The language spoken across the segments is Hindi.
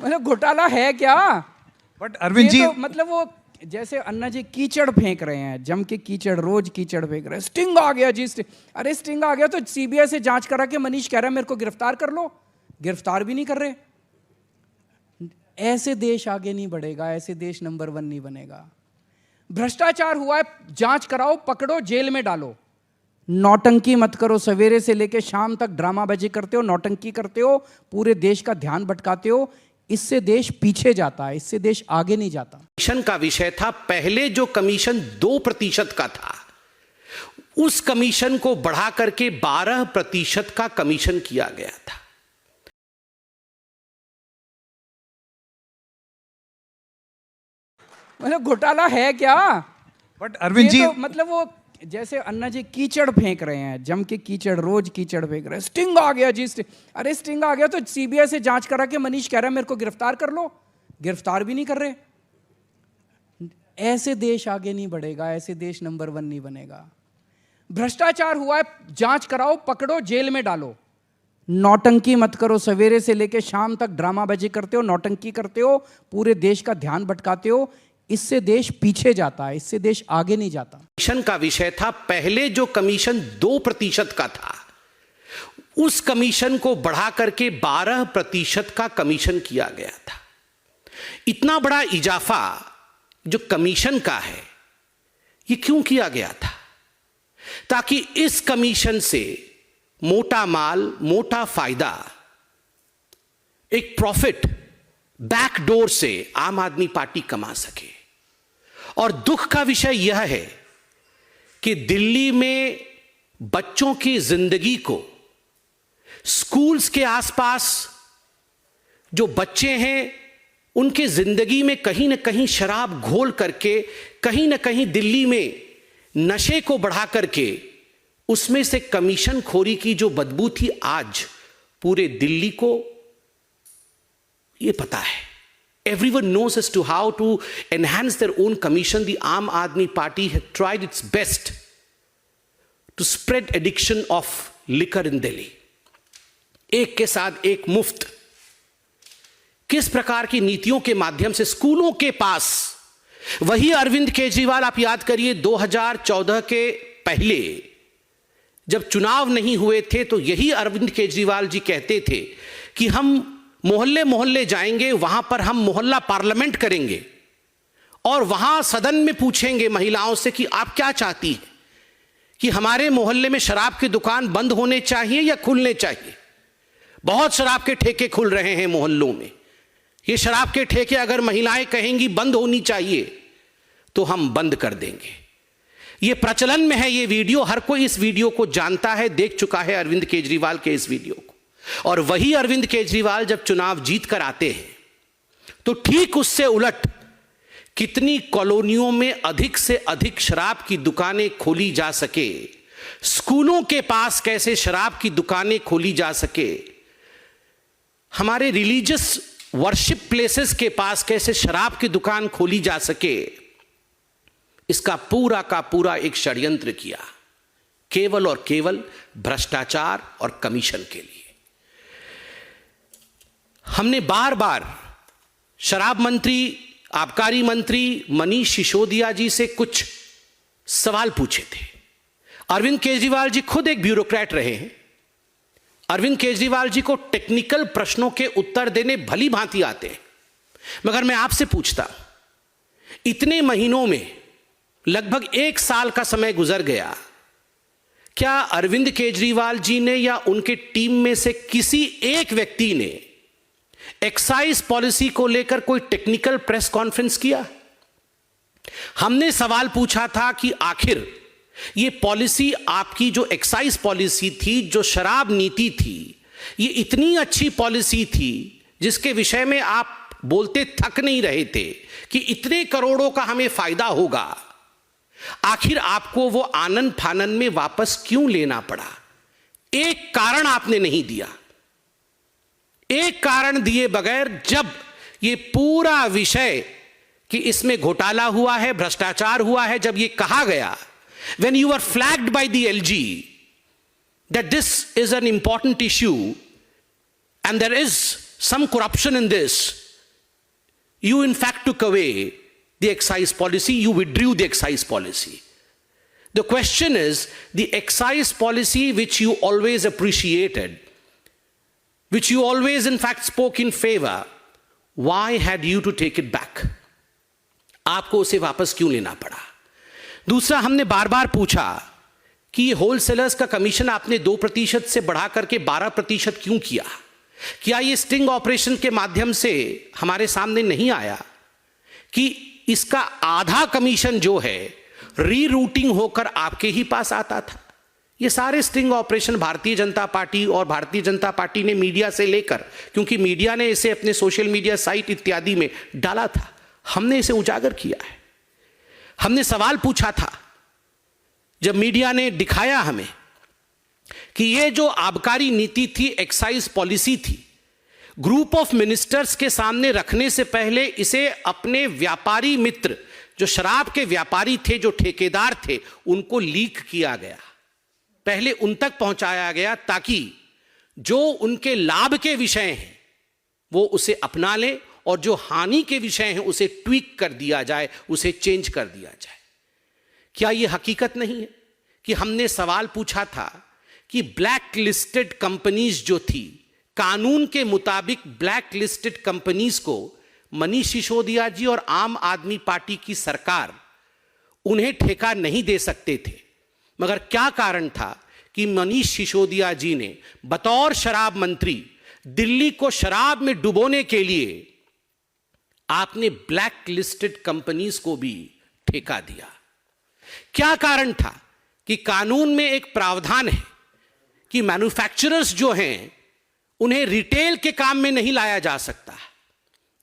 मतलब घोटाला है क्या? बट अरविंद जी, तो मतलब वो जैसे अन्ना जी कीचड़ फेंक रहे हैं, जम के कीचड़, रोज कीचड़ फेंक रहे हैं। स्टिंग आ गया जी, अरे स्टिंग आ गया तो सीबीआई से जांच करा के मनीष कह रहा है मेरे को गिरफ्तार कर लो, गिरफ्तार भी नहीं कर रहे। ऐसे देश आगे नहीं बढ़ेगा, ऐसे देश नंबर 1 नहीं बनेगा। भ्रष्टाचार हुआ है, जांच कराओ, पकड़ो, जेल में डालो। नौटंकी मत करो, सवेरे से लेकर शाम तक ड्रामाबाजी करते हो, नौटंकी करते हो, पूरे देश का ध्यान भटकाते हो। इससे देश पीछे जाता है, इससे देश आगे नहीं जाता। कमीशन का विषय था। पहले जो कमीशन 2% का था, उस कमीशन को बढ़ा करके 12% का कमीशन किया गया था। मतलब घोटाला है क्या? बट अरविंद जी, तो मतलब वो जैसे अन्ना जी कीचड़ फेंक रहे हैं, जम के कीचड़, रोज कीचड़ फेंक रहे हैं। स्टिंग आ गया जी, अरे स्टिंग आ गया तो सीबीआई से जांच करा के मनीष कह रहा है मेरे को गिरफ्तार कर लो, गिरफ्तार भी नहीं कर रहे। ऐसे देश आगे नहीं बढ़ेगा, ऐसे देश नंबर 1 नहीं बनेगा। भ्रष्टाचार हुआ है, जांच कराओ, पकड़ो, जेल में डालो। नौटंकी मत करो, सवेरे से लेकर शाम तक ड्रामाबाजी करते हो, नौटंकी करते हो, पूरे देश का ध्यान भटकाते हो। इससे देश पीछे जाता है, इससे देश आगे नहीं जाता। कमीशन का विषय था। पहले जो कमीशन 2% का था, उस कमीशन को बढ़ा करके 12% का कमीशन किया गया था। इतना बड़ा इजाफा जो कमीशन का है, ये क्यों किया गया था? ताकि इस कमीशन से मोटा माल, मोटा फायदा, एक प्रॉफिट बैकडोर से आम आदमी पार्टी कमा सके। और दुख का विषय यह है कि दिल्ली में बच्चों की जिंदगी को, स्कूल्स के आसपास जो बच्चे हैं, उनके जिंदगी में कहीं ना कहीं शराब घोल करके, कहीं ना कहीं दिल्ली में नशे को बढ़ा करके, उसमें से कमीशन खोरी की जो बदबू थी, आज पूरे दिल्ली को ये पता है। Everyone knows as to how to enhance their own commission. The Aam Aadmi Party had tried its best to spread addiction of liquor in Delhi. एक के साथ एक मुफ्त, किस प्रकार की नीतियों के माध्यम से स्कूलों के पास, वही अरविंद केजरीवाल, आप याद करिए 2014 के पहले जब चुनाव नहीं हुए थे, तो यही अरविंद केजरीवाल जी कहते थे कि हम मोहल्ले मोहल्ले जाएंगे, वहां पर हम मोहल्ला पार्लियामेंट करेंगे और वहां सदन में पूछेंगे महिलाओं से कि आप क्या चाहती हैं, कि हमारे मोहल्ले में शराब की दुकान बंद होने चाहिए या खुलने चाहिए। बहुत शराब के ठेके खुल रहे हैं मोहल्लों में। ये शराब के ठेके अगर महिलाएं कहेंगी बंद होनी चाहिए तो हम बंद कर देंगे। ये प्रचलन में है ये वीडियो, हर कोई इस वीडियो को जानता है, देख चुका है अरविंद केजरीवाल के इस वीडियो को। और वही अरविंद केजरीवाल जब चुनाव जीत कर आते हैं तो ठीक उससे उलट कितनी कॉलोनियों में अधिक से अधिक शराब की दुकानें खोली जा सके, स्कूलों के पास कैसे शराब की दुकानें खोली जा सके, हमारे रिलीजियस वर्शिप प्लेसेस के पास कैसे शराब की दुकान खोली जा सके, इसका पूरा का पूरा एक षड्यंत्र किया, केवल और केवल भ्रष्टाचार और कमीशन के लिए। हमने बार बार शराब मंत्री, आबकारी मंत्री मनीष सिसोदिया जी से कुछ सवाल पूछे थे। अरविंद केजरीवाल जी खुद एक ब्यूरोक्रेट रहे हैं। अरविंद केजरीवाल जी को टेक्निकल प्रश्नों के उत्तर देने भली भांति आते हैं। मगर मैं आपसे पूछता, इतने महीनों में लगभग 1 साल का समय गुजर गया, क्या अरविंद केजरीवाल जी ने या उनके टीम में से किसी एक व्यक्ति ने एक्साइज पॉलिसी को लेकर कोई टेक्निकल प्रेस कॉन्फ्रेंस किया? हमने सवाल पूछा था कि आखिर ये पॉलिसी, आपकी जो एक्साइज पॉलिसी थी, जो शराब नीति थी, ये इतनी अच्छी पॉलिसी थी जिसके विषय में आप बोलते थक नहीं रहे थे कि इतने करोड़ों का हमें फायदा होगा, आखिर आपको वो आनन फानन में वापस क्यों लेना पड़ा? एक कारण आपने नहीं दिया। एक कारण दिए बगैर जब ये पूरा विषय कि इसमें घोटाला हुआ है, भ्रष्टाचार हुआ है, जब ये कहा गया, when you were flagged by the LG that this is an important issue and there is some corruption in this, You in fact took away the excise policy, you withdrew the excise policy. The question is, the excise policy which you always appreciated, which you always in fact spoke in favor, why had you to take it back? आपको उसे वापस क्यों लेना पड़ा? दूसरा, हमने बार बार पूछा कि ये होलसेलर्स का कमीशन आपने 2% से बढ़ा करके 12% क्यों किया? क्या ये स्टिंग ऑपरेशन के माध्यम से हमारे सामने नहीं आया कि इसका आधा कमीशन जो है रीरूटिंग होकर आपके ही पास आता था? ये सारे sting operation Bharatiya Janata party और भारतीय जनता पार्टी ने मीडिया से लेकर, क्योंकि मीडिया ने इसे अपने सोशल मीडिया साइट इत्यादि में डाला था, हमने इसे उजागर किया है। हमने सवाल पूछा था जब मीडिया ने दिखाया हमें कि ये जो आबकारी नीति थी, एक्साइज पॉलिसी थी, ग्रुप ऑफ मिनिस्टर्स के सामने रखने से पहले इसे अपने व्यापारी मित्र, जो शराब के व्यापारी थे, जो ठेकेदार थे, उनको लीक किया गया, पहले उन तक पहुंचाया गया ताकि जो उनके लाभ के विषय हैं वो उसे अपना लें और जो हानि के विषय हैं उसे ट्वीक कर दिया जाए, उसे चेंज कर दिया जाए। क्या यह हकीकत नहीं है कि हमने सवाल पूछा था कि ब्लैक लिस्टेड कंपनीज जो थी, कानून के मुताबिक ब्लैक लिस्टेड कंपनीज को मनीष सिसोदिया जी और आम आदमी पार्टी की सरकार उन्हें ठेका नहीं दे सकते थे, मगर क्या कारण था कि मनीष सिसोदिया जी ने बतौर शराब मंत्री दिल्ली को शराब में डुबोने के लिए आपने ब्लैक लिस्टेड कंपनीज को भी ठेका दिया? क्या कारण था कि कानून में एक प्रावधान है कि मैन्युफैक्चरर्स जो हैं उन्हें रिटेल के काम में नहीं लाया जा सकता?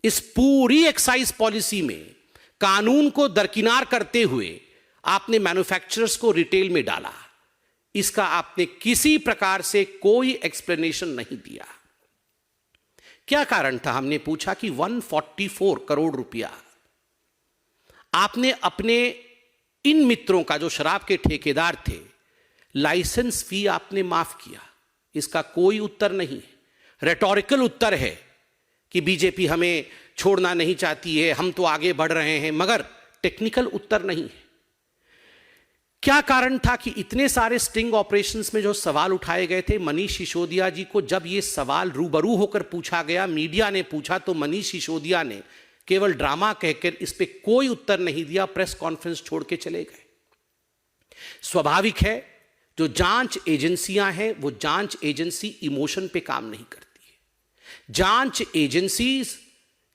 इस पूरी एक्साइज पॉलिसी में कानून को दरकिनार करते हुए आपने मैन्युफैक्चरर्स को रिटेल में डाला। इसका आपने किसी प्रकार से कोई एक्सप्लेनेशन नहीं दिया। क्या कारण था? हमने पूछा कि 144 करोड़ रुपया आपने अपने इन मित्रों का, जो शराब के ठेकेदार थे, लाइसेंस फी आपने माफ किया। इसका कोई उत्तर नहीं है। रेटोरिकल उत्तर है कि बीजेपी हमें छोड़ना नहीं चाहती है, हम तो आगे बढ़ रहे हैं, मगर टेक्निकल उत्तर नहीं है। क्या कारण था कि इतने सारे स्टिंग ऑपरेशंस में जो सवाल उठाए गए थे, मनीष सिसोदिया जी को जब ये सवाल रूबरू होकर पूछा गया, मीडिया ने पूछा, तो मनीष सिसोदिया ने केवल ड्रामा कहकर इस पे कोई उत्तर नहीं दिया, प्रेस कॉन्फ्रेंस छोड़ के चले गए। स्वाभाविक है, जो जांच एजेंसियां हैं वो जांच एजेंसी इमोशन पे काम नहीं करती है। जांच एजेंसी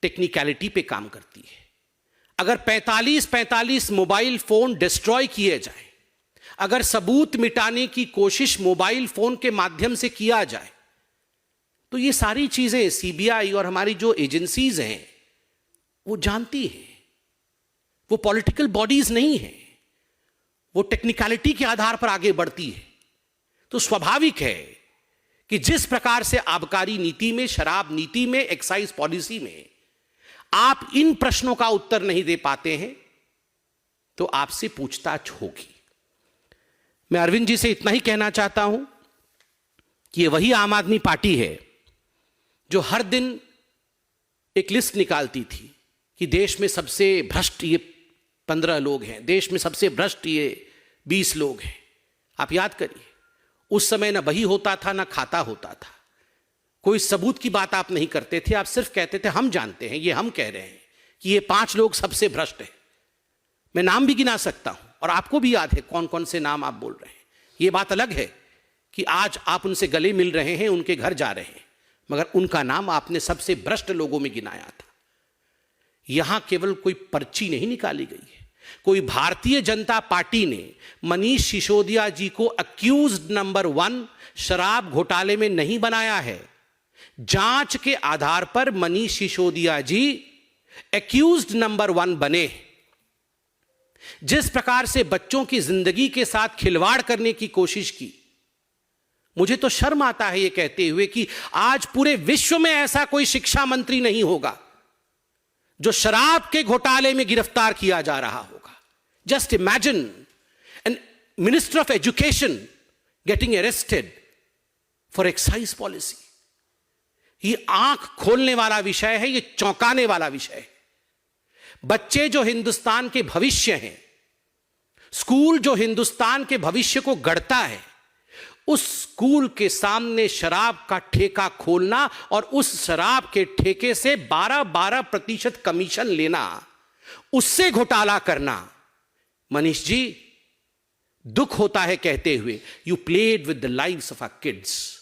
टेक्निकलिटी पे काम करती है। अगर 45 मोबाइल फोन डिस्ट्रॉय किए जाए, अगर सबूत मिटाने की कोशिश मोबाइल फोन के माध्यम से किया जाए, तो ये सारी चीजें सीबीआई और हमारी जो एजेंसीज हैं वो जानती हैं। वो पॉलिटिकल बॉडीज नहीं हैं, वो टेक्निकलिटी के आधार पर आगे बढ़ती है। तो स्वाभाविक है कि जिस प्रकार से आबकारी नीति में, शराब नीति में, एक्साइज पॉलिसी में आप इन प्रश्नों का उत्तर नहीं दे पाते हैं, तो आपसे पूछताछ होगी। मैं अरविंद जी से इतना ही कहना चाहता हूं कि ये वही आम आदमी पार्टी है जो हर दिन एक लिस्ट निकालती थी कि देश में सबसे भ्रष्ट ये 15 लोग हैं, देश में सबसे भ्रष्ट ये 20 लोग हैं। आप याद करिए, उस समय ना बही होता था, ना खाता होता था, कोई सबूत की बात आप नहीं करते थे। आप सिर्फ कहते थे हम जानते हैं, ये हम कह रहे हैं कि ये 5 लोग सबसे भ्रष्ट हैं। मैं नाम भी गिना सकता हूं और आपको भी याद है कौन कौन से नाम आप बोल रहे हैं। ये बात अलग है कि आज आप उनसे गले मिल रहे हैं, उनके घर जा रहे हैं, मगर उनका नाम आपने सबसे भ्रष्ट लोगों में गिनाया था। यहां केवल कोई पर्ची नहीं निकाली गई है, कोई भारतीय जनता पार्टी ने मनीष सिसोदिया जी को अक्यूज्ड नंबर 1 शराब घोटाले में नहीं बनाया है। जांच के आधार पर मनीष सिसोदिया जी अक्यूज्ड नंबर 1 बने। जिस प्रकार से बच्चों की जिंदगी के साथ खिलवाड़ करने की कोशिश की, मुझे तो शर्म आता है ये कहते हुए कि आज पूरे विश्व में ऐसा कोई शिक्षा मंत्री नहीं होगा जो शराब के घोटाले में गिरफ्तार किया जा रहा होगा। Just imagine an minister of education getting arrested for excise policy. ये आंख खोलने वाला विषय है, ये चौंकाने वाला विषय है। बच्चे जो हिंदुस्तान के भविष्य हैं, स्कूल जो हिंदुस्तान के भविष्य को गढ़ता है, उस स्कूल के सामने शराब का ठेका खोलना और उस शराब के ठेके से 12% कमीशन लेना, उससे घोटाला करना, मनीष जी दुख होता है कहते हुए, you played with the lives of our kids.